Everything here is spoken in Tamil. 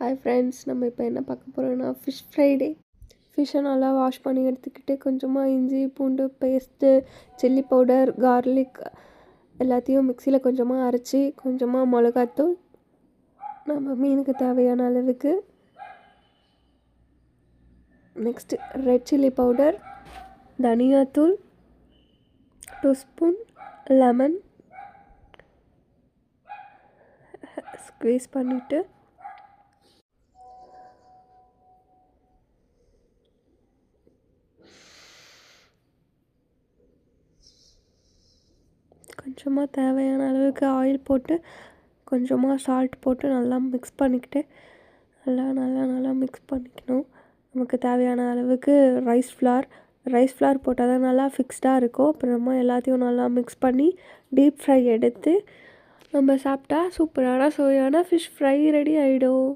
ஹாய் ஃப்ரெண்ட்ஸ், நம்ம இப்போ என்ன பார்க்க போகிறோம்னா ஃபிஷ் ஃப்ரைடே. ஃபிஷ்ஷை நல்லா வாஷ் பண்ணி எடுத்துக்கிட்டு கொஞ்சமாக இஞ்சி பூண்டு பேஸ்ட்டு, சில்லி பவுடர், கார்லிக் எல்லாத்தையும் மிக்சியில் கொஞ்சமாக அரைச்சி கொஞ்சமாக மிளகாத்தூள், நம்ம மீனுக்கு தேவையான அளவுக்கு, நெக்ஸ்ட்டு ரெட் சில்லி பவுடர், தனியாத்தூள் 2 ஸ்பூன், லெமன் ஸ்க்வீஸ் பண்ணிவிட்டு கொஞ்சமாக தேவையான அளவுக்கு ஆயில் போட்டு கொஞ்சமாக சால்ட் போட்டு நல்லா மிக்ஸ் பண்ணிக்கிட்டு நல்லா மிக்ஸ் பண்ணிக்கணும். நமக்கு தேவையான அளவுக்கு ரைஸ் ஃப்ளார் போட்டால் தான் நல்லா ஃபிக்ஸ்டாக இருக்கும். அப்புறமா எல்லாத்தையும் நல்லா மிக்ஸ் பண்ணி டீப் ஃப்ரை எடுத்து நம்ம சாப்பிட்டா சூப்பரான சுவையான ஃபிஷ் ஃப்ரை ரெடி ஆகிடும்.